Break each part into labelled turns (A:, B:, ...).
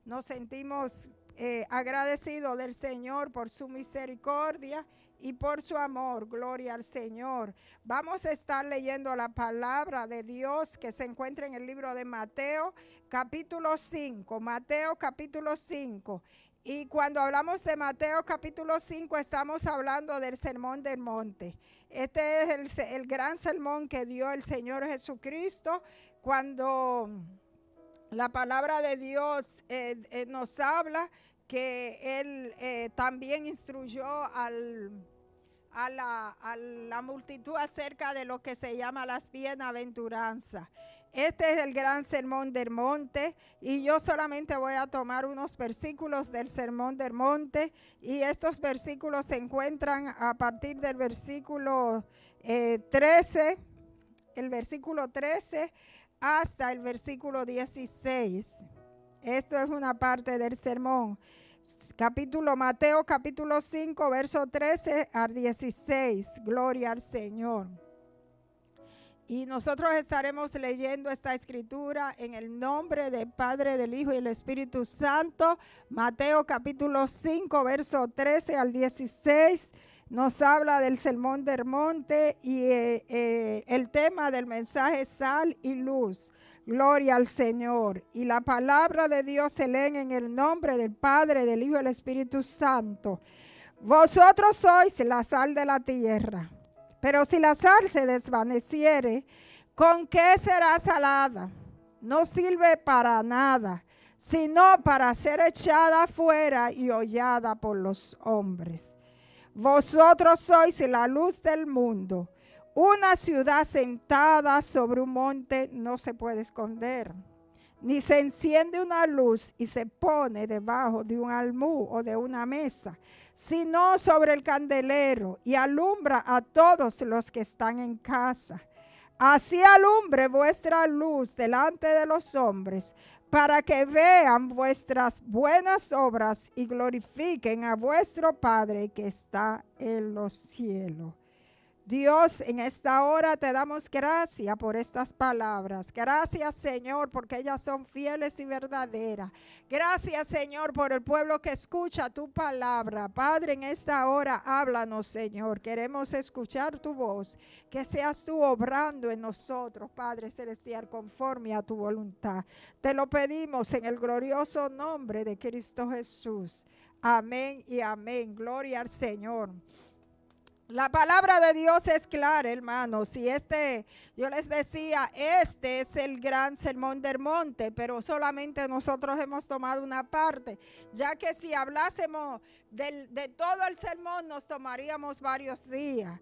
A: Nos sentimos agradecidos del Señor por su misericordia y por su amor. Gloria al Señor. Vamos a estar leyendo la palabra de Dios que se encuentra en el libro de Mateo, capítulo 5. Mateo, capítulo 5. Y cuando hablamos de Mateo capítulo 5, estamos hablando del Sermón del Monte. Este es el gran sermón que dio el Señor Jesucristo cuando la palabra de Dios nos habla que Él también instruyó a la multitud acerca de lo que se llama las bienaventuranzas. Este es el gran sermón del monte y yo solamente voy a tomar unos versículos del sermón del monte y estos versículos se encuentran a partir del versículo 13, el versículo 13 hasta el versículo 16. Esto es una parte del sermón. Mateo capítulo 5, verso 13 al 16. Gloria al Señor. Y nosotros estaremos leyendo esta escritura en el nombre del Padre, del Hijo y del Espíritu Santo. Mateo capítulo 5, verso 13 al 16. Nos habla del sermón del monte y el tema del mensaje sal y luz. Gloria al Señor. Y la palabra de Dios se lee en el nombre del Padre, del Hijo y del Espíritu Santo. Vosotros sois la sal de la tierra. Pero si la sal se desvaneciere, ¿con qué será salada? No sirve para nada, sino para ser echada fuera y hollada por los hombres. Vosotros sois la luz del mundo. Una ciudad sentada sobre un monte no se puede esconder, ni se enciende una luz y se pone debajo de un almud o de una mesa, sino sobre el candelero y alumbra a todos los que están en casa. Así alumbre vuestra luz delante de los hombres, para que vean vuestras buenas obras y glorifiquen a vuestro Padre que está en los cielos. Dios, en esta hora te damos gracias por estas palabras. Gracias, Señor, porque ellas son fieles y verdaderas. Gracias, Señor, por el pueblo que escucha tu palabra. Padre, en esta hora háblanos, Señor. Queremos escuchar tu voz. Que seas tú obrando en nosotros, Padre Celestial, conforme a tu voluntad. Te lo pedimos en el glorioso nombre de Cristo Jesús. Amén y amén. Gloria al Señor. La palabra de Dios es clara, hermanos, y yo les decía, este es el gran sermón del monte, pero solamente nosotros hemos tomado una parte, ya que si hablásemos de todo el sermón nos tomaríamos varios días.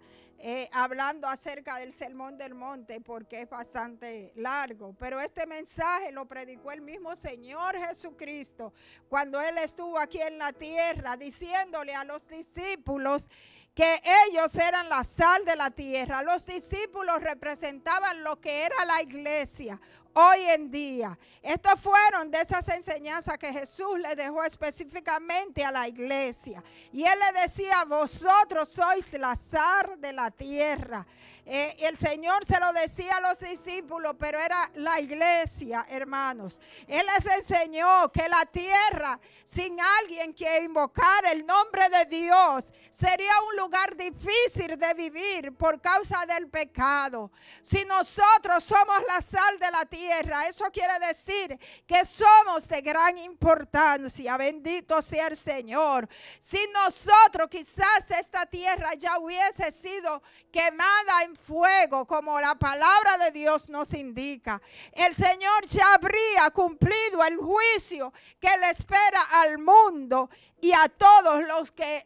A: Hablando acerca del sermón del monte porque es bastante largo, pero este mensaje lo predicó el mismo Señor Jesucristo cuando Él estuvo aquí en la tierra diciéndole a los discípulos que ellos eran la sal de la tierra. Los discípulos representaban lo que era la iglesia hoy en día. Estos fueron de esas enseñanzas que Jesús le dejó específicamente a la iglesia. Y Él le decía, vosotros sois la sal de la tierra. El Señor se lo decía a los discípulos, pero era la iglesia, hermanos. Él les enseñó que la tierra, sin alguien que invocara el nombre de Dios, sería un lugar difícil de vivir por causa del pecado. Si nosotros somos la sal de la tierra, eso quiere decir que somos de gran importancia. Bendito sea el Señor. Si nosotros quizás esta tierra ya hubiese sido quemada en fuego, como la palabra de Dios nos indica, el Señor ya habría cumplido el juicio que le espera al mundo y a todos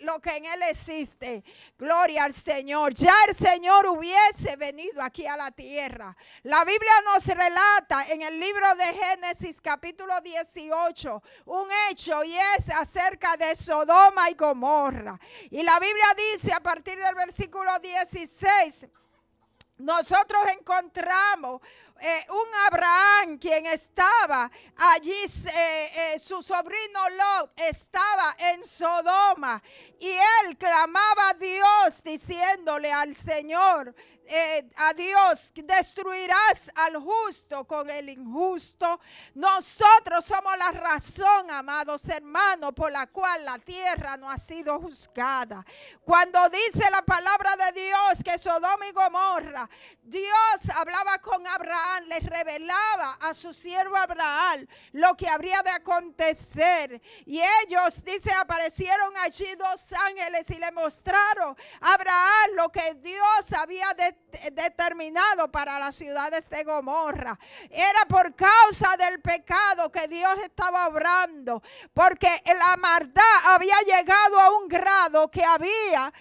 A: lo que en Él existe. Gloria al Señor. Ya el Señor hubiese venido aquí a la tierra. La Biblia nos relata en el libro de Génesis capítulo 18 un hecho, y es acerca de Sodoma y Gomorra. Y la Biblia dice a partir del versículo 16, nosotros encontramos un Abraham quien estaba allí, su sobrino Lot estaba en Sodoma y él clamaba a Dios diciéndole al Señor, a Dios, destruirás al justo con el injusto. Nosotros somos la razón, amados hermanos, por la cual la tierra no ha sido juzgada. Cuando dice la palabra de Dios que Sodoma y Gomorra, Dios hablaba con Abraham, le revelaba a su siervo Abraham lo que habría de acontecer. Y ellos, dice, aparecieron allí dos ángeles y le mostraron a Abraham lo que Dios había determinado para las ciudades de Gomorra. Era por causa del pecado que Dios estaba obrando, porque la maldad había llegado a un grado que había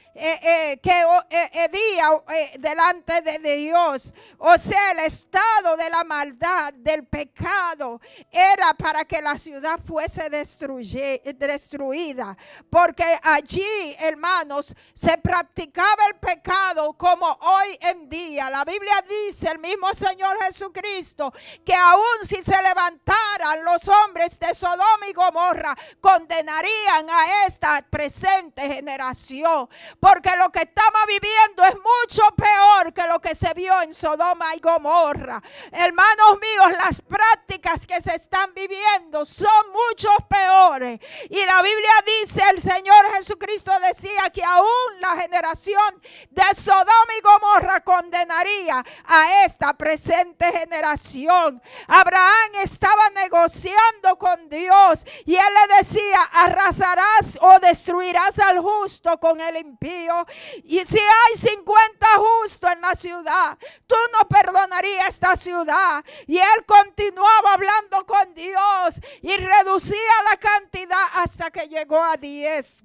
A: delante de Dios. O sea, el estado de la maldad, del pecado, era para que la ciudad fuese destruida, porque allí, hermanos, se practicaba el pecado como hoy en día. La Biblia dice, el mismo Señor Jesucristo, que aún si se levantaran los hombres de Sodoma y Gomorra, condenarían a esta presente generación, porque lo que estamos viviendo es mucho peor que lo que se vio en Sodoma y Gomorra. Hermanos míos, las prácticas que se están viviendo son mucho peores, y la Biblia dice, el Señor Jesucristo decía que aún la generación de Sodoma y Gomorra condenaría a esta presente generación. Abraham estaba negociando con Dios y él le decía, arrasarás o destruirás al justo con el impío. Y si hay 50 justos en la ciudad, tú no perdonarías esta ciudad. Y él continuaba hablando con Dios y reducía la cantidad hasta que llegó a 10.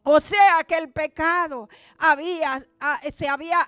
A: O sea que el pecado se había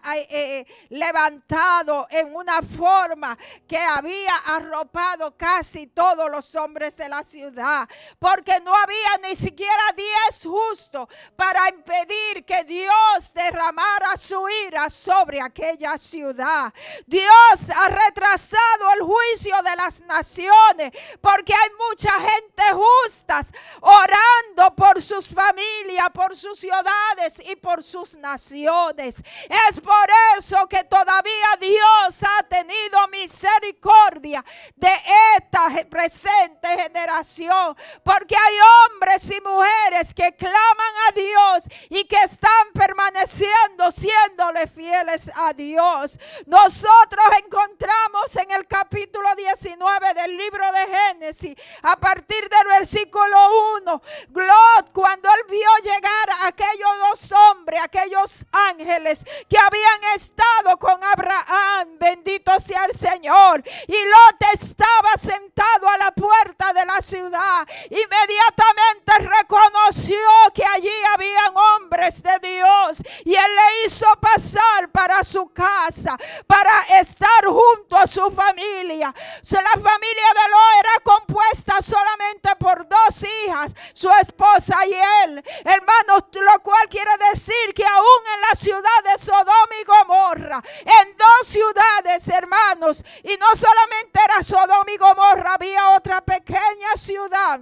A: levantado en una forma que había arropado casi todos los hombres de la ciudad, porque no había ni siquiera 10 justos para impedir que Dios derramara su ira sobre aquella ciudad. Dios ha retrasado el juicio de las naciones, porque hay mucha gente justas orando por sus familias, por sus ciudades y por sus naciones. Es por eso que todavía Dios ha tenido misericordia de esta presente generación, porque hay hombres y mujeres que claman a Dios y que están permaneciendo siéndole fieles a Dios. Nosotros encontramos en el capítulo 19 del libro de Génesis, a partir del versículo 1, Lot, cuando él vio llegar a aquellos dos hombres, aquellos ángeles que habían estado con Abraham, bendito sea el Señor, y Lot estaba sentado a la puerta de la ciudad, inmediatamente reconoció que allí habían hombres de Dios y él le hizo pasar para su casa para estar junto a su familia. La familia de Lot era compuesta solamente por 2 hijas, su esposa y él, hermanos, lo cual quiere decir que aún en la ciudad de Sodoma y Gomorra, en 2 ciudades, hermanos, y no solamente era Sodoma y Gomorra, había otra pequeña ciudad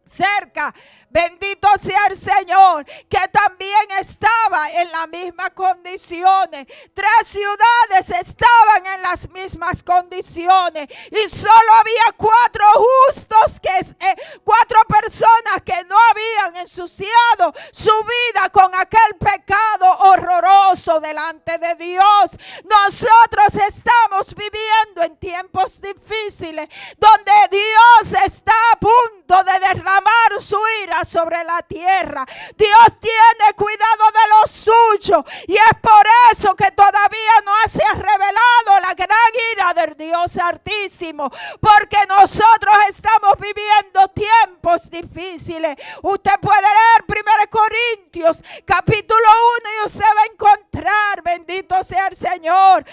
A: cerca, bendito sea el Señor, que también estaba en las mismas condiciones. 3 ciudades estaban en las mismas condiciones y solo había 4 justos, 4 personas que no habían ensuciado su vida con aquel pecado horroroso delante de Dios. Nosotros estamos viviendo en tiempos difíciles donde Dios está a punto de derramar su ira sobre la tierra. Dios tiene cuidado de lo suyo y es por eso que todavía no se ha revelado la gran ira del Dios Altísimo, porque nosotros estamos viviendo tiempos difíciles. Usted puede leer 1 Corintios capítulo 1 y usted va a encontrar, bendito sea el Señor,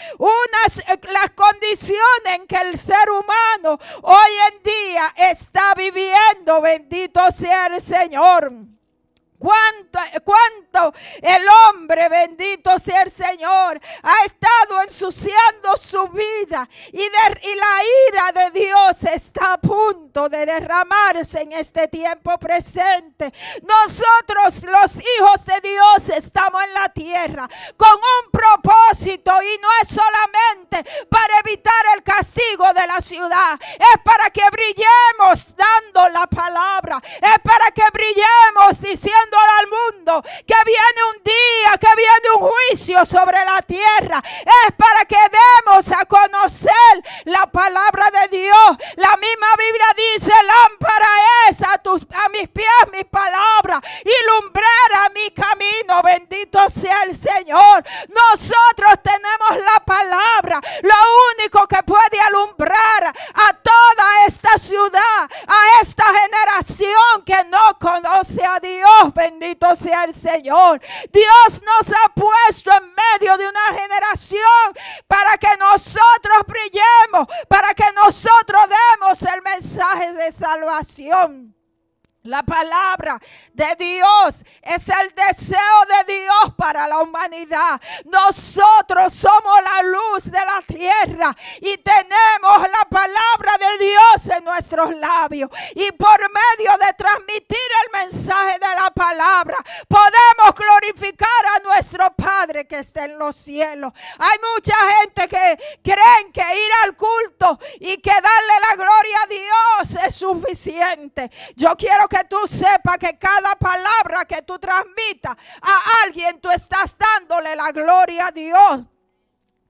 A: las condiciones en que el ser humano hoy en día está viviendo, bendito sea el Señor. Cuánto el hombre, bendito sea el Señor, ha estado ensuciando su vida y la ira de Dios está a punto de derramarse en este tiempo presente. Nosotros, los hijos de Dios, estamos en la tierra con un propósito, y no es solamente para evitar el castigo de la ciudad, es para que brillemos dando la palabra, es para que brillemos diciendo al mundo que viene un día, que viene un juicio sobre la tierra. Es para que demos a conocer la palabra de Dios. La misma Biblia dice: lámpara es a mis pies mi palabra y lumbrera mi camino. Bendito sea el Señor. Nosotros tenemos la palabra, lo único que puede alumbrar a toda esta ciudad, a esta generación que no conoce a Dios. Bendito sea el Señor. Dios nos ha puesto en medio de una generación para que nosotros brillemos, para que nosotros demos el mensaje de salvación. La palabra de Dios es el deseo de Dios para la humanidad. Nosotros somos la luz de la tierra y tenemos la palabra de Dios en nuestros labios. Y por medio de transmitir el mensaje de la palabra, podemos glorificar a nuestro Padre que está en los cielos. Hay mucha gente que creen que ir al culto y que darle la gloria a Dios es suficiente. Yo quiero que tú sepas que cada palabra que tú transmitas a alguien, tú estás dándole la gloria a Dios.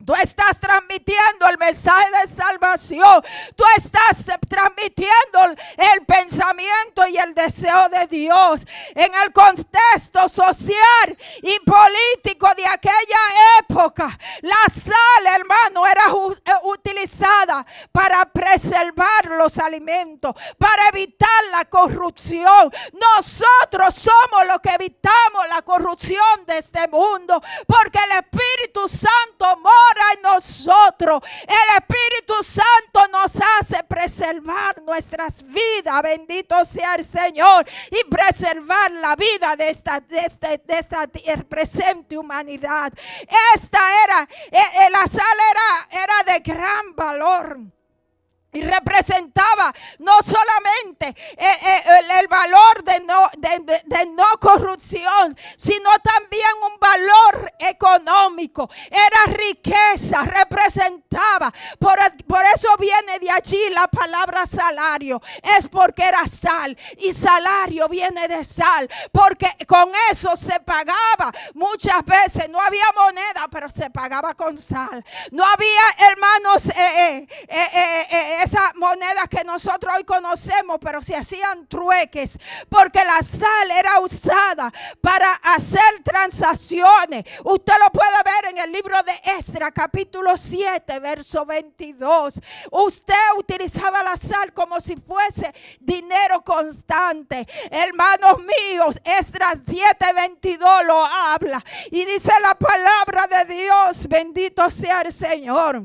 A: Tú estás transmitiendo el mensaje de salvación. Tú estás transmitiendo el pensamiento y el deseo de Dios. En el contexto social y político de aquella época, la sal, hermano, era utilizada para preservar los alimentos, para evitar la corrupción. Nosotros somos los que evitamos la corrupción de este mundo, porque el Espíritu Santo mora en nosotros. El Espíritu Santo nos hace preservar nuestras vidas, bendito sea el Señor, y preservar la vida de esta presente humanidad. La sal era de gran valor. Y representaba no solamente el valor de no corrupción, sino también un valor económico. Era riqueza, representaba. Por eso viene de allí la palabra salario. Es porque era sal, y salario viene de sal, porque con eso se pagaba. Muchas veces no había moneda, pero se pagaba con sal. No había, hermanos, esa moneda que nosotros hoy conocemos, pero se hacían trueques, porque la sal era usada para hacer transacciones. Usted lo puede ver en el libro de Esdras, capítulo 7, verso 22. Usted utilizaba la sal como si fuese dinero constante. Hermanos míos, Esdras 7, 22 lo habla y dice la palabra de Dios, bendito sea el Señor,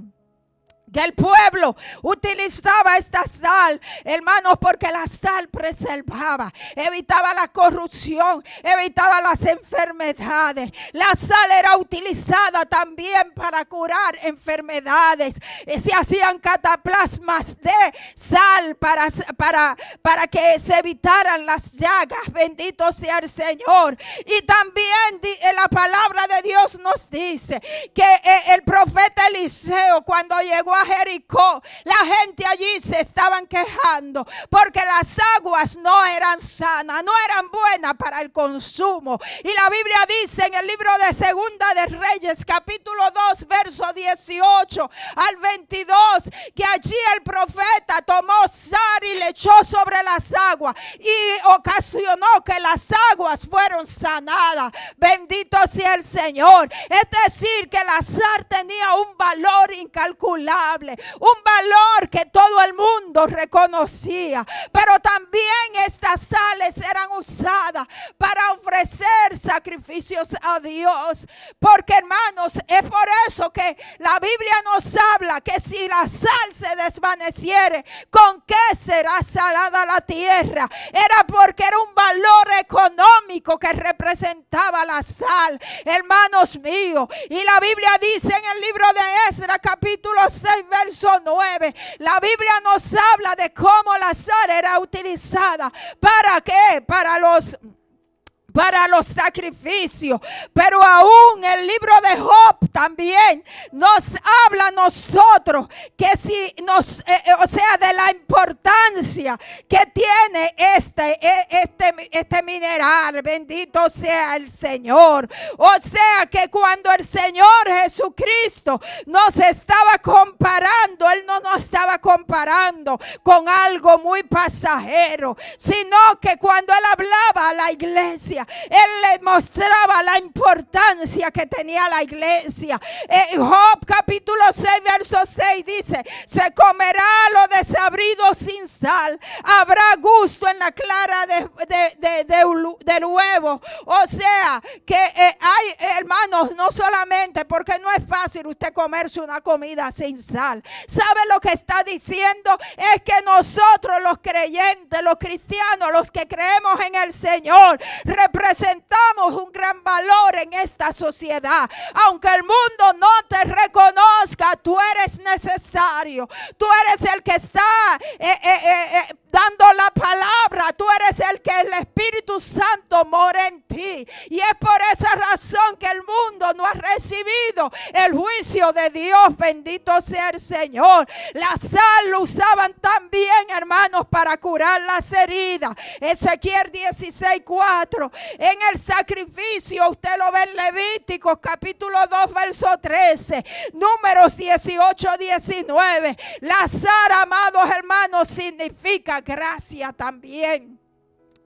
A: que el pueblo utilizaba esta sal, hermanos, porque la sal preservaba, evitaba la corrupción, evitaba las enfermedades. La sal era utilizada también para curar enfermedades. Se hacían cataplasmas de sal para que se evitaran las llagas. Bendito sea el Señor. Y también la palabra de Dios nos dice que el profeta Eliseo, cuando llegó a Jericó, la gente allí se estaban quejando porque las aguas no eran sanas, no eran buenas para el consumo. Y la Biblia dice en el libro de Segunda de Reyes, capítulo 2, verso 18 al 22, que allí el profeta tomó sal y le echó sobre las aguas y ocasionó que las aguas fueron sanadas. Bendito sea el Señor. Es decir, que la sal tenía un valor incalculable, un valor que todo el mundo reconocía. Pero también estas sales eran usadas para ofrecer ofrecer sacrificios a Dios. Porque, hermanos, es por eso que la Biblia nos habla que si la sal se desvaneciere, ¿con qué será salada la tierra? Era porque era un valor económico que representaba la sal, hermanos míos. Y la Biblia dice en el libro de Esdras, capítulo 6, verso 9, la Biblia nos habla de cómo la sal era utilizada. ¿Para qué? Para los sacrificios. Pero aún el libro de Job también nos habla a nosotros que si nos, o sea, de la importancia que tiene este mineral. Bendito sea el Señor. O sea que cuando el Señor Jesucristo nos estaba comparando, Él no nos estaba comparando con algo muy pasajero, sino que cuando Él hablaba a la iglesia, Él le mostraba la importancia que tenía la iglesia. Job capítulo 6 verso 6 dice: se comerá lo desabrido sin sal, habrá gusto en la clara del huevo. O sea que hay, hermanos, no solamente porque no es fácil usted comerse una comida sin sal. ¿Sabe lo que está diciendo? Es que nosotros los creyentes, los cristianos, los que creemos en el Señor, representamos un gran valor en esta sociedad. Aunque el mundo no te reconozca, tú eres necesario. Tú eres el que está dando la palabra. Tú eres el que el Espíritu Santo mora en ti. Y es por esa razón que el mundo no ha recibido el juicio de Dios. Bendito sea el Señor. La sal lo usaban también, hermanos, para curar las heridas. Ezequiel 16:4. En el sacrificio, usted lo ve en Levíticos capítulo 2 verso 13, Números 18:19. La sal, amados hermanos, significa gracia también.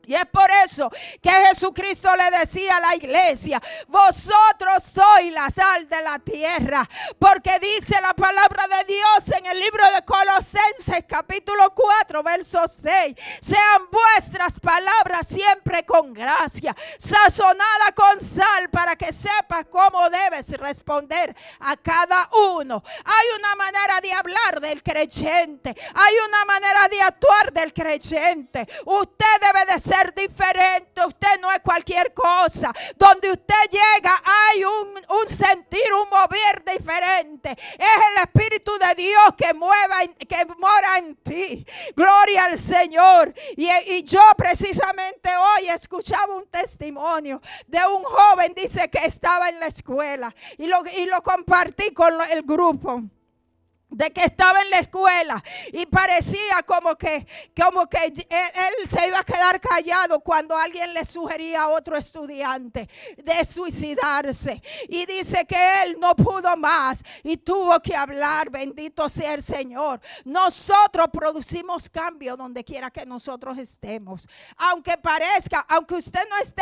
A: Y es por eso que Jesucristo le decía a la iglesia: vosotros sois la sal de la tierra. Porque dice la palabra de Dios en el libro de Colosenses capítulo 4 verso 6: sean vuestras palabras siempre con gracia, sazonada con sal, para que sepas cómo debes responder a cada uno. Hay una manera de hablar del creyente, hay una manera de actuar del creyente. Usted debe de ser diferente. Usted no es cualquier cosa. Donde usted llega hay un sentir, un mover diferente. Es el Espíritu de Dios que mora en ti. Gloria al Señor. Y yo precisamente hoy escuchaba un testimonio de un joven, dice que estaba en la escuela, y lo compartí con el grupo. De que estaba en la escuela y parecía como que él se iba a quedar callado cuando alguien le sugería a otro estudiante de suicidarse. Y dice que él no pudo más y tuvo que hablar. Bendito sea el Señor. Nosotros producimos cambio donde quiera que nosotros estemos. Aunque parezca, aunque usted no esté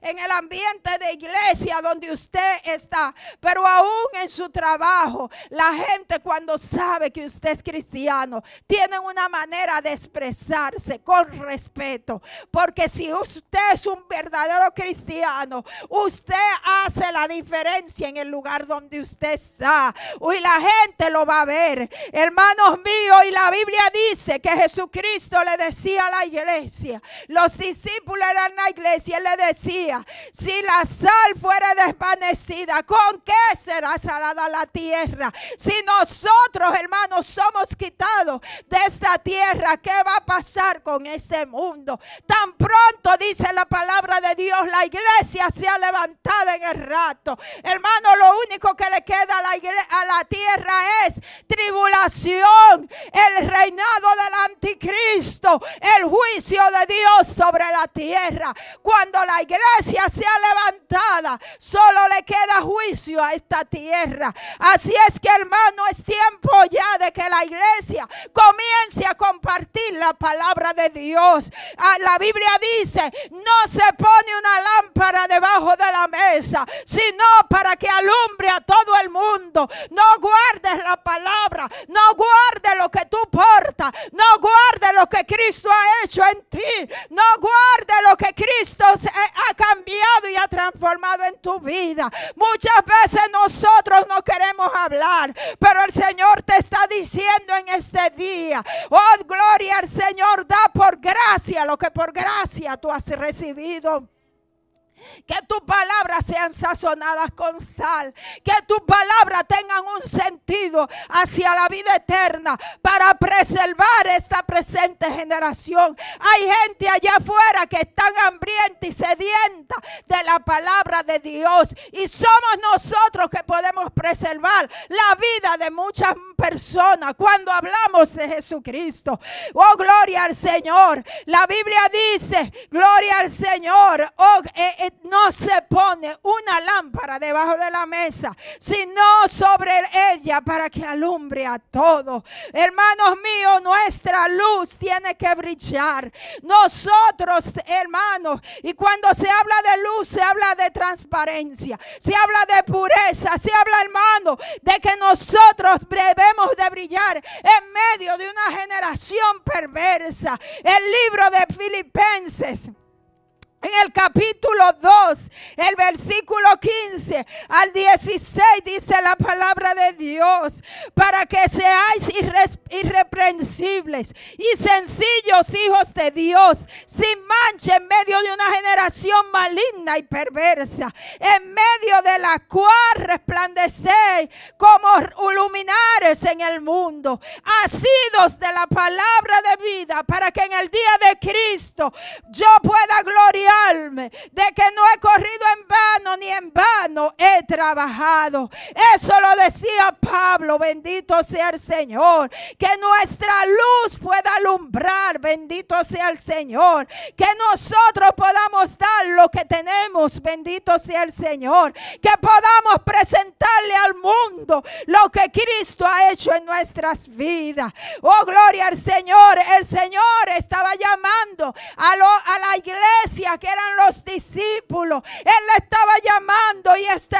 A: en el ambiente de iglesia donde usted está, pero aún en su trabajo, la gente cuando sabe que usted es cristiano, tienen una manera de expresarse con respeto. Porque si usted es un verdadero cristiano, usted hace la diferencia en el lugar donde usted está. Y la gente lo va a ver. Hermanos míos, y la Biblia dice que Jesucristo le decía a la iglesia, los discípulos eran la iglesia, él le decía: si la sal fuera desvanecida, ¿con qué será salada la tierra? Si nosotros, hermanos, somos quitados de esta tierra, ¿qué va a pasar con este mundo? Tan pronto, dice la palabra de Dios, la iglesia se ha levantado en el rato. Hermano, lo único que le queda a la tierra es tribulación, el reinado del anticristo, el juicio de Dios sobre la tierra. Cuando la iglesia sea levantada, solo le queda juicio a esta tierra. Así es que, hermano, es tiempo ya de que la iglesia comience a compartir la palabra de Dios. La Biblia dice: no se pone una lámpara debajo de la mesa, sino para que alumbre a todo el mundo. No guardes la palabra, no guardes lo que tú portas, no guardes lo que Cristo ha hecho en ti, no guardes lo que Cristo ha cambiado transformado en tu vida. Muchas veces nosotros no queremos hablar, pero el Señor te está diciendo en este día, oh gloria al Señor, da por gracia lo que por gracia tú has recibido. Que tus palabras sean sazonadas con sal. Que tus palabras tengan un sentido hacia la vida eterna para preservar esta presente generación. Hay gente allá afuera que están hambrienta y sedienta de la palabra de Dios. Y somos nosotros que podemos preservar la vida de muchas personas cuando hablamos de Jesucristo. Oh, gloria al Señor. La Biblia dice, gloria al Señor. No se pone una lámpara debajo de la mesa, sino sobre ella para que alumbre a todos. Hermanos míos, nuestra luz tiene que brillar. Nosotros, hermanos, y cuando se habla de luz, se habla de transparencia, se habla de pureza, se habla, hermano, de que nosotros debemos de brillar en medio de una generación perversa. El libro de Filipenses, en el capítulo 2, el versículo 15 al 16, dice la palabra de Dios, para que seáis irreprensibles y sencillos hijos de Dios, sin mancha en medio de una generación maligna y perversa, en medio de la cual resplandecéis como luminares en el mundo, asidos de la palabra de vida, para que en el día de Cristo yo pueda gloriar de que no he corrido en vano, ni en vano he trabajado. Eso lo decía Pablo. Bendito sea el Señor. Que nuestra luz pueda alumbrar. Bendito sea el Señor. Que nosotros podamos dar lo que tenemos. Bendito sea el Señor. Que podamos presentarle al mundo lo que Cristo ha hecho en nuestras vidas. Oh, gloria al Señor. El Señor estaba llamando a la iglesia que eran los discípulos. Él le estaba llamando, y esto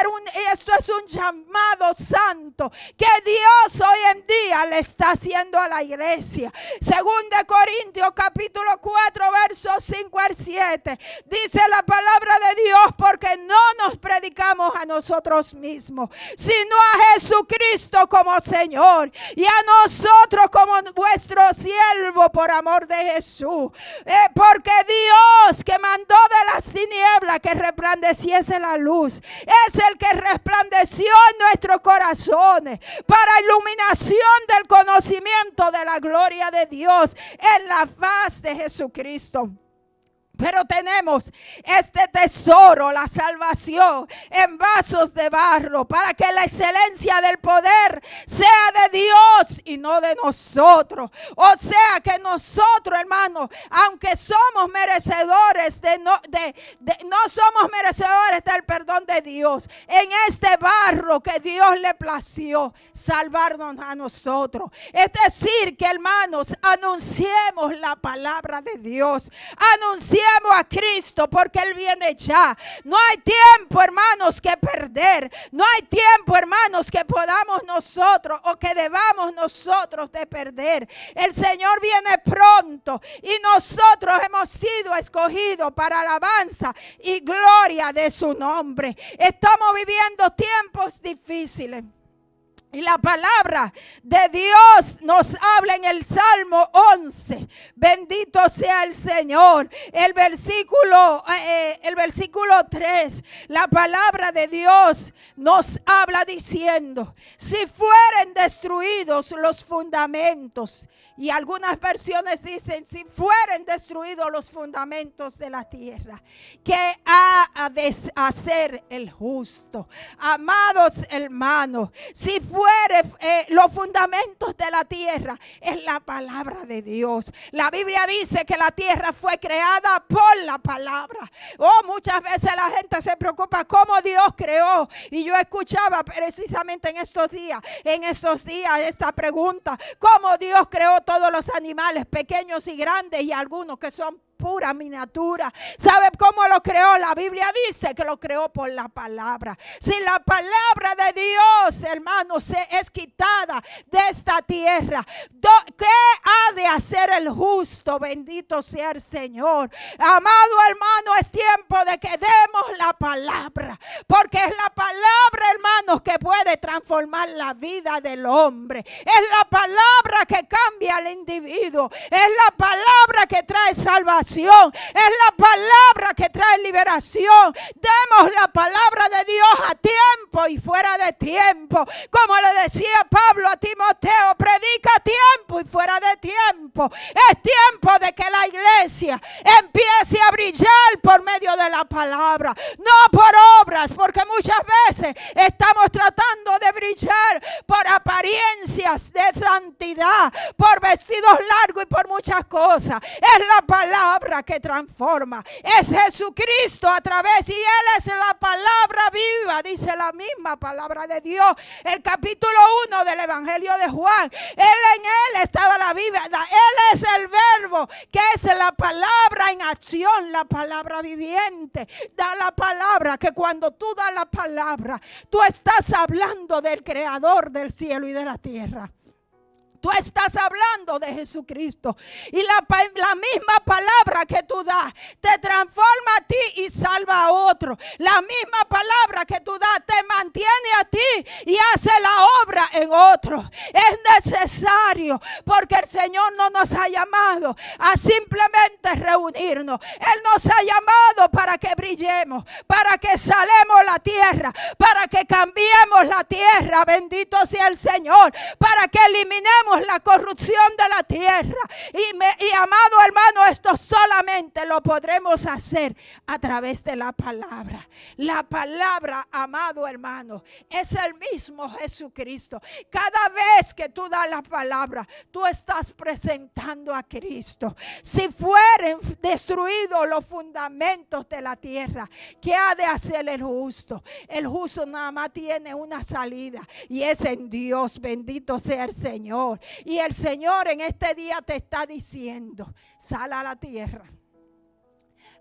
A: es un llamado santo que Dios hoy en día le está haciendo a la iglesia. Según de Corintios capítulo 4 versos 5 al 7, dice la palabra de Dios, porque no nos predicamos a nosotros mismos, sino a Jesucristo como Señor, y a nosotros como vuestro siervo por amor de Jesús. Porque Dios, que mandó de las tinieblas que resplandeciese la luz, es el que resplandeció en nuestros corazones para iluminación del conocimiento de la gloria de Dios en la faz de Jesucristo. Pero tenemos este tesoro, la salvación, en vasos de barro, para que la excelencia del poder sea de Dios y no de nosotros. O sea que nosotros, hermanos, aunque somos merecedores no somos merecedores del perdón de Dios, en este barro que Dios le plació salvarnos a nosotros. Es decir que, hermanos, anunciemos la palabra de Dios, anunciemos a Cristo, porque Él viene ya. No hay tiempo, hermanos, que perder. No hay tiempo, hermanos, que podamos nosotros o que debamos nosotros de perder. El Señor viene pronto y nosotros hemos sido escogidos para alabanza y gloria de su nombre. Estamos viviendo tiempos difíciles. Y la palabra de Dios nos habla en el Salmo 11. Bendito sea el Señor. El versículo 3. La palabra de Dios nos habla diciendo: si fueren destruidos los fundamentos. Y algunas versiones dicen: si fueren destruidos los fundamentos de la tierra, ¿qué ha de hacer el justo? Amados hermanos, si fueren los fundamentos de la tierra, es la palabra de Dios. La Biblia dice que la tierra fue creada por la palabra. Oh, muchas veces la gente se preocupa cómo Dios creó. Y yo escuchaba precisamente en estos días esta pregunta: ¿cómo Dios creó todos los animales, pequeños y grandes, y algunos que son pura miniatura. ¿Sabe cómo lo creó? La Biblia dice que lo creó por la palabra. Si la palabra de Dios, hermano, se es quitada de esta tierra, ¿qué ha de hacer el justo? Bendito sea el Señor. Amado hermano, es tiempo de que demos la palabra, porque es la palabra, hermanos, que puede transformar la vida del hombre. Es la palabra que cambia al individuo. Es la palabra que trae salvación. Es la palabra que trae liberación. Demos la palabra de Dios a tiempo y fuera de tiempo. Como le decía Pablo a Timoteo, predica a tiempo y fuera de tiempo. Es tiempo de que la iglesia empiece a brillar por medio de la palabra, no por obras, porque muchas veces estamos tratando de brillar por apariencias de santidad, por vestidos largos y por muchas cosas. Es la palabra que transforma, es Jesucristo a través, y Él es la palabra viva, dice la misma palabra de Dios. El capítulo 1 del Evangelio de Juan, en Él estaba la vida, Él es el verbo, que es la palabra en acción, la palabra viviente. Da la palabra, que cuando tú das la palabra, tú estás hablando del creador del cielo y de la tierra. Tú estás hablando de Jesucristo. Y la misma palabra que tú das te transforma a ti y salva a otro. La misma palabra que tú das te mantiene a ti y hace la obra en otro. Es necesario, porque el Señor no nos ha llamado a simplemente reunirnos. Él nos ha llamado para que brillemos, para que salemos la tierra, para que cambiemos la tierra. Bendito sea el Señor. Para que eliminemos la corrupción de la tierra. Y amado hermano, esto solamente lo podremos hacer a través de la palabra. La palabra, amado hermano, es el mismo Jesucristo. Cada vez que tú das la palabra, tú estás presentando a Cristo. Si fueren destruidos los fundamentos de la tierra, ¿qué ha de hacer el justo? El justo nada más tiene una salida, y es en Dios. Bendito sea el Señor. Y el Señor en este día te está diciendo: sal a la tierra,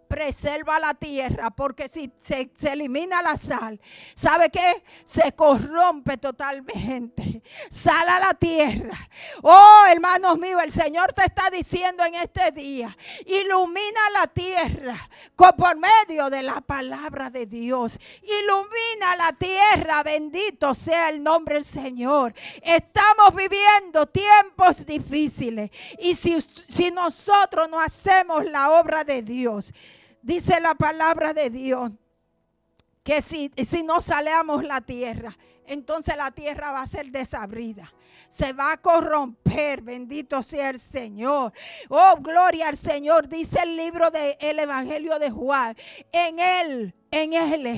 A: preserva la tierra, porque si se elimina la sal, ¿sabe qué? Se corrompe totalmente. Sal a la tierra. Oh, hermanos míos, el Señor te está diciendo en este día: ilumina la tierra por medio de la palabra de Dios. Ilumina la tierra, bendito sea el nombre del Señor. Estamos viviendo tiempos difíciles, y si nosotros no hacemos la obra de Dios, dice la palabra de Dios que si no salemos la tierra, entonces la tierra va a ser desabrida, se va a corromper. Bendito sea el Señor. Oh, gloria al Señor. Dice el libro del Evangelio de Juan: en él,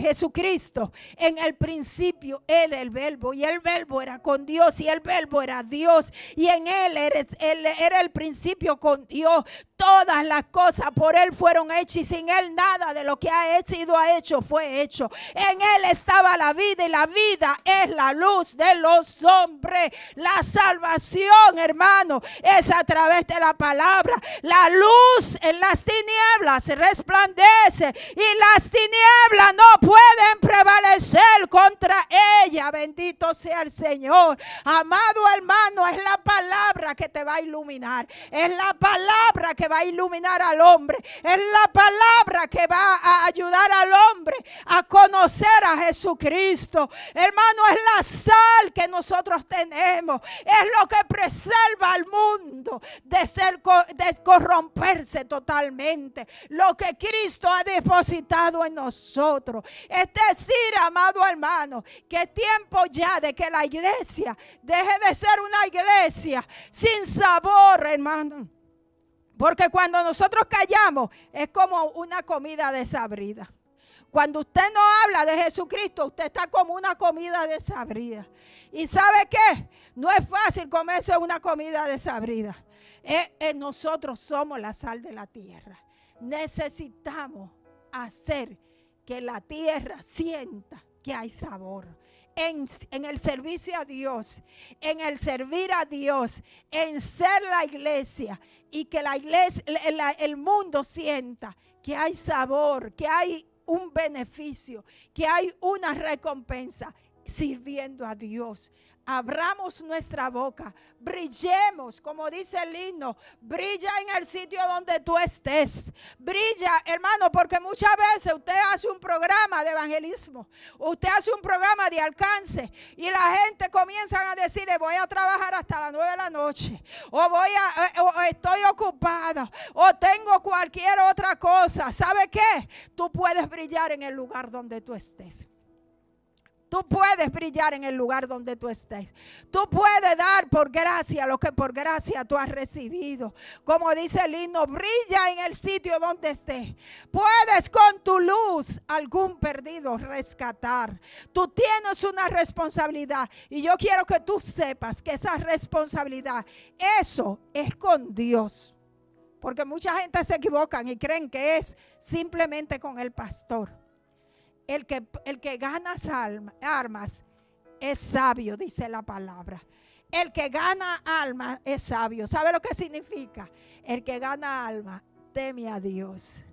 A: Jesucristo, en el principio era el verbo, y el verbo era con Dios, y el verbo era Dios, y en él era el principio con Dios. Todas las cosas por él fueron hechas, y sin él nada de lo que ha sido hecho fue hecho. En él estaba la vida, y la vida es la luz de los hombres. La salvación, hermano, es a través de la palabra. La luz en las tinieblas resplandece, y las tinieblas no pueden prevalecer contra ella. Bendito sea el Señor. Amado hermano, es la palabra que te va a iluminar. Es la palabra que va a iluminar al hombre. Es la palabra que va a ayudar al hombre a conocer a Jesucristo. Hermano, es la sal que nosotros tenemos. Es lo que preserva al mundo de corromperse totalmente. Lo que Cristo ha depositado en nosotros. Es decir, amado hermano, que es tiempo ya de que la iglesia deje de ser una iglesia sin sabor, hermano. Porque cuando nosotros callamos, es como una comida desabrida. Cuando usted no habla de Jesucristo, usted está como una comida desabrida. ¿Y sabe qué? No es fácil comerse una comida desabrida. Nosotros somos la sal de la tierra. Necesitamos hacer que la tierra sienta que hay sabor. en el servicio a Dios, en el servir a Dios, en ser la iglesia, y que la iglesia, el mundo sienta que hay sabor, que hay un beneficio, que hay una recompensa sirviendo a Dios. Abramos nuestra boca, brillemos, como dice el himno, brilla en el sitio donde tú estés. Brilla, hermano, porque muchas veces usted hace un programa de evangelismo, usted hace un programa de alcance y la gente comienza a decirle: voy a trabajar hasta las 9 de la noche, o estoy ocupado, o tengo cualquier otra cosa. ¿Sabe qué? Tú puedes brillar en el lugar donde tú estés. Tú puedes brillar en el lugar donde tú estés. Tú puedes dar por gracia lo que por gracia tú has recibido. Como dice el himno, brilla en el sitio donde estés. Puedes con tu luz algún perdido rescatar. Tú tienes una responsabilidad. Y yo quiero que tú sepas que esa responsabilidad, eso es con Dios. Porque mucha gente se equivocan y creen que es simplemente con el pastor. El que gana armas es sabio, dice la palabra. El que gana almas es sabio. ¿Sabe lo que significa? El que gana alma teme a Dios.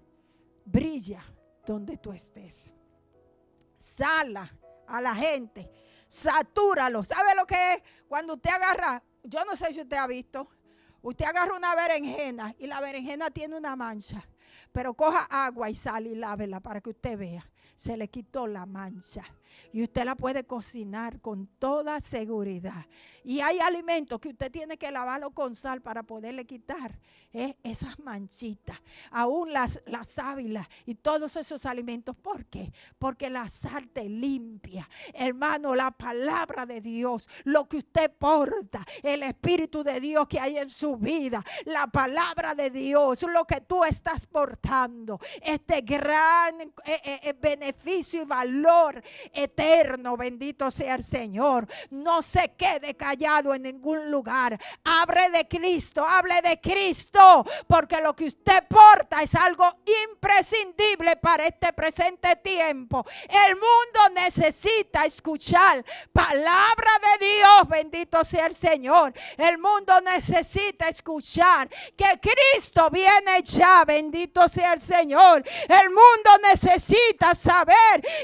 A: Brilla donde tú estés. Sala a la gente. Satúralo. ¿Sabe lo que es? Cuando usted agarra, yo no sé si usted ha visto, usted agarra una berenjena y la berenjena tiene una mancha. Pero coja agua y sal y lávela para que usted vea. Se le quitó la mancha y usted la puede cocinar con toda seguridad. Y hay alimentos que usted tiene que lavarlo con sal para poderle quitar esas manchitas, aún las sábilas y todos esos alimentos. ¿Por qué? Porque la sal te limpia. Hermano, la palabra de Dios, lo que usted porta, el Espíritu de Dios que hay en su vida, la palabra de Dios, lo que tú estás portando, este gran beneficio y valor eterno. Bendito sea el Señor. No se quede callado en ningún lugar. Hable de Cristo, porque lo que usted porta es algo imprescindible para este presente tiempo. El mundo necesita escuchar palabra de Dios. Bendito sea el Señor. El mundo necesita escuchar que Cristo viene ya. Bendito sea el Señor. El mundo necesita saber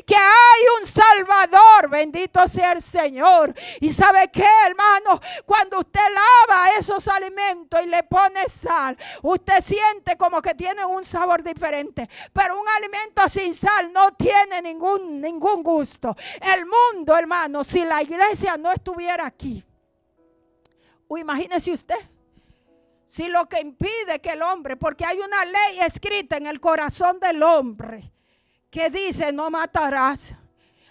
A: que hay un Salvador. Bendito sea el Señor. Y ¿sabe qué, hermano? Cuando usted lava esos alimentos y le pone sal, usted siente como que tiene un sabor diferente. Pero un alimento sin sal no tiene ningún gusto. El mundo, hermano, si la iglesia no estuviera aquí, o imagínese usted, si lo que impide que el hombre, porque hay una ley escrita en el corazón del hombre que dice: no matarás.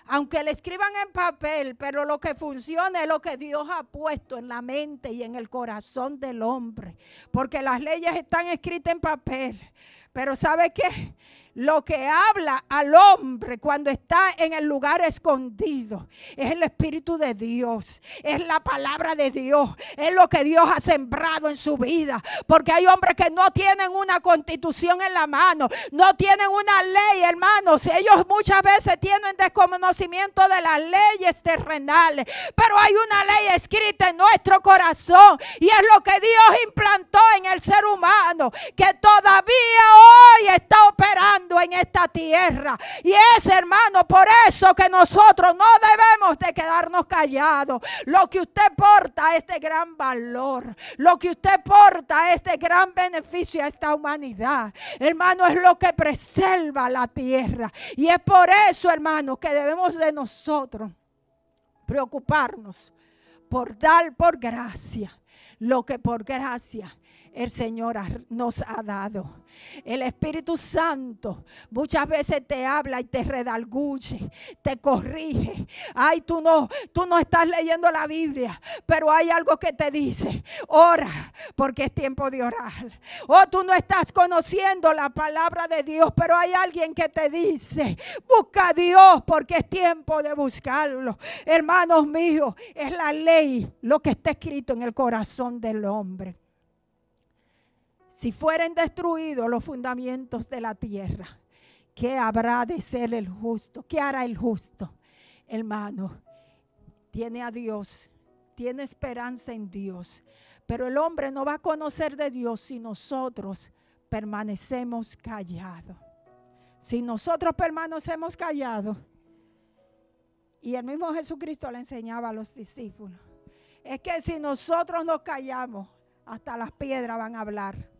A: Aunque le escriban en papel, pero lo que funciona es lo que Dios ha puesto en la mente y en el corazón del hombre. Porque las leyes están escritas en papel. Pero ¿sabe qué? Lo que habla al hombre cuando está en el lugar escondido es el Espíritu de Dios, es la palabra de Dios, es lo que Dios ha sembrado en su vida. Porque hay hombres que no tienen una constitución en la mano, no tienen una ley, hermanos. Ellos muchas veces tienen desconocimiento de las leyes terrenales, pero hay una ley escrita en nuestro corazón y es lo que Dios implantó en el ser humano, que todavía hoy está operando en esta tierra. Y es, hermano, por eso que nosotros no debemos de quedarnos callados. Lo que usted porta, este gran valor, lo que usted porta, este gran beneficio a esta humanidad, hermano, es lo que preserva la tierra. Y es por eso, hermano, que debemos de nosotros preocuparnos por dar por gracia lo que por gracia el Señor nos ha dado. El Espíritu Santo muchas veces te habla y te redarguye, te corrige. Ay, tú no estás leyendo la Biblia, pero hay algo que te dice: ora, porque es tiempo de orar. O tú no estás conociendo la palabra de Dios, pero hay alguien que te dice: busca a Dios, porque es tiempo de buscarlo. Hermanos míos, es la ley lo que está escrito en el corazón del hombre. Si fueren destruidos los fundamentos de la tierra, ¿qué habrá de ser el justo? ¿Qué hará el justo? Hermano, tiene a Dios, tiene esperanza en Dios. Pero el hombre no va a conocer de Dios si nosotros permanecemos callados. Si nosotros permanecemos callados, y el mismo Jesucristo le enseñaba a los discípulos, es que si nosotros nos callamos, hasta las piedras van a hablar,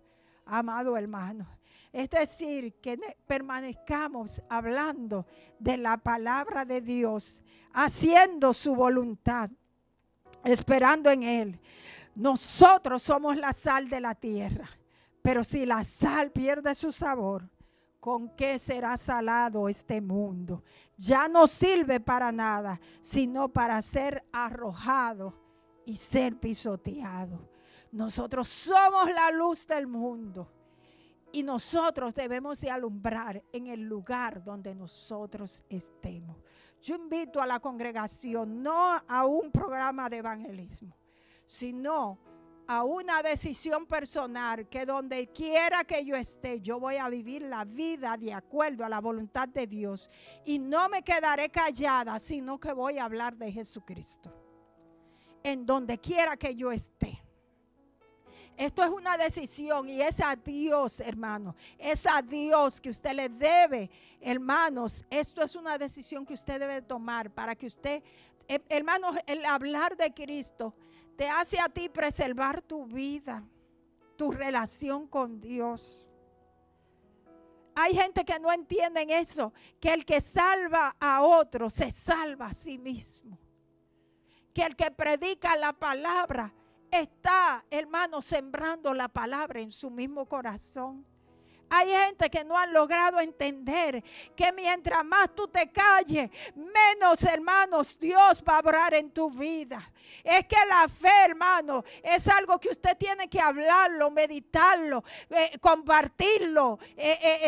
A: amado hermano. Es decir, que permanezcamos hablando de la palabra de Dios, haciendo su voluntad, esperando en Él. Nosotros somos la sal de la tierra, pero si la sal pierde su sabor, ¿con qué será salado este mundo? Ya no sirve para nada, sino para ser arrojado y ser pisoteado. Nosotros somos la luz del mundo y nosotros debemos de alumbrar en el lugar donde nosotros estemos. Yo invito a la congregación no a un programa de evangelismo, sino a una decisión personal, que donde quiera que yo esté, yo voy a vivir la vida de acuerdo a la voluntad de Dios. Y no me quedaré callada, sino que voy a hablar de Jesucristo. En donde quiera que yo esté. Esto es una decisión y es a Dios, hermanos. Es a Dios que usted le debe, hermanos. Esto es una decisión que usted debe tomar para que usted, hermanos, el hablar de Cristo te hace a ti preservar tu vida, tu relación con Dios. Hay gente que no entiende eso, que el que salva a otro se salva a sí mismo. Que el que predica la palabra está, hermano, sembrando la palabra en su mismo corazón. Hay gente que no han logrado entender que mientras más tú te calles, menos, hermanos, Dios va a obrar en tu vida. Es que la fe, hermano, es algo que usted tiene que hablarlo, meditarlo, compartirlo,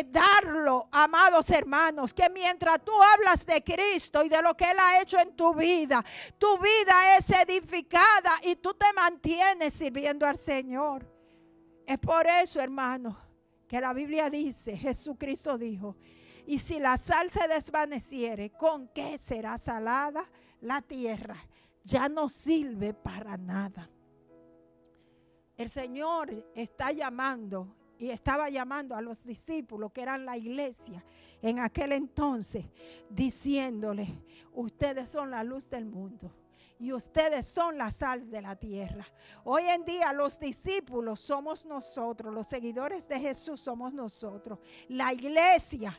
A: darlo, amados hermanos. Que mientras tú hablas de Cristo y de lo que Él ha hecho en tu vida es edificada y tú te mantienes sirviendo al Señor. Es por eso, hermano, que la Biblia dice, Jesucristo dijo, y si la sal se desvaneciere, ¿con qué será salada la tierra? Ya no sirve para nada. El Señor está llamando y estaba llamando a los discípulos que eran la iglesia en aquel entonces, diciéndole, ustedes son la luz del mundo. Y ustedes son la sal de la tierra. Hoy en día los discípulos somos nosotros, los seguidores de Jesús somos nosotros. La iglesia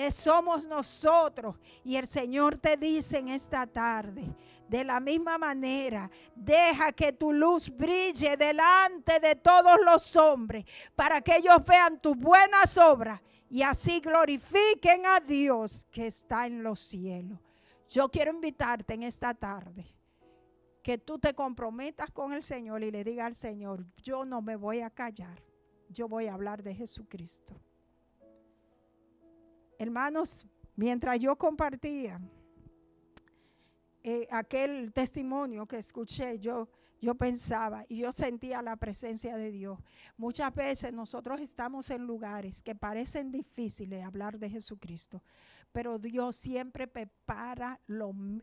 A: somos nosotros. Y el Señor te dice en esta tarde, de la misma manera, deja que tu luz brille delante de todos los hombres, para que ellos vean tus buenas obras y así glorifiquen a Dios que está en los cielos. Yo quiero invitarte en esta tarde que tú te comprometas con el Señor y le digas al Señor, yo no me voy a callar, yo voy a hablar de Jesucristo. Hermanos, mientras yo compartía aquel testimonio que escuché, yo pensaba y yo sentía la presencia de Dios. Muchas veces nosotros estamos en lugares que parecen difíciles de hablar de Jesucristo, pero Dios siempre prepara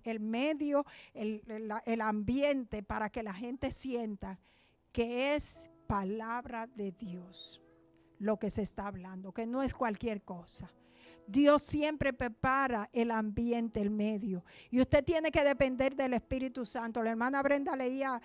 A: el medio, el ambiente para que la gente sienta que es palabra de Dios lo que se está hablando, que no es cualquier cosa. Dios siempre prepara el ambiente, el medio. Y usted tiene que depender del Espíritu Santo. La hermana Brenda leía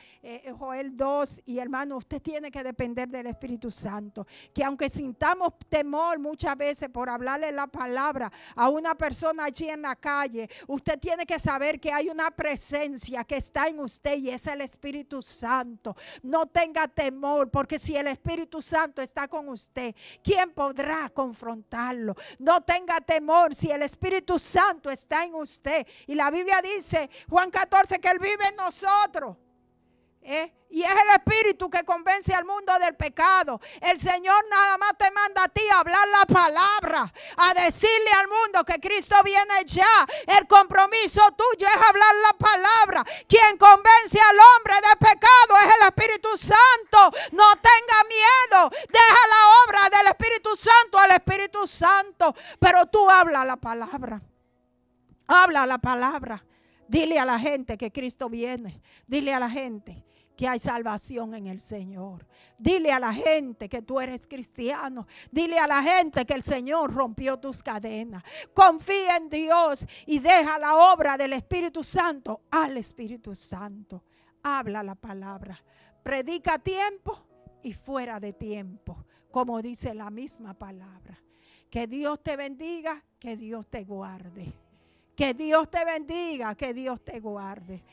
A: Joel 2 y hermano, usted tiene que depender del Espíritu Santo. Que aunque sintamos temor muchas veces por hablarle la palabra a una persona allí en la calle, usted tiene que saber que hay una presencia que está en usted y es el Espíritu Santo. No tenga temor, porque si el Espíritu Santo está con usted, ¿quién podrá confrontarlo? No tenga temor si el Espíritu Santo está en usted. Y la Biblia dice, Juan 14, que Él vive en nosotros. Y es el Espíritu que convence al mundo del pecado. El Señor nada más te manda a ti a hablar la palabra, a decirle al mundo que Cristo viene ya. El compromiso tuyo es hablar la palabra. Quien convence al hombre de pecado es el Espíritu Santo. No tenga miedo, deja la obra del Espíritu Santo al Espíritu Santo. Pero tú habla la palabra. Habla la palabra. Dile a la gente que Cristo viene. Dile a la gente que hay salvación en el Señor. Dile a la gente que tú eres cristiano. Dile a la gente que el Señor rompió tus cadenas. Confía en Dios y deja la obra del Espíritu Santo al Espíritu Santo. Habla la palabra. Predica a tiempo y fuera de tiempo, como dice la misma palabra. Que Dios te bendiga, que Dios te guarde. Que Dios te bendiga, que Dios te guarde.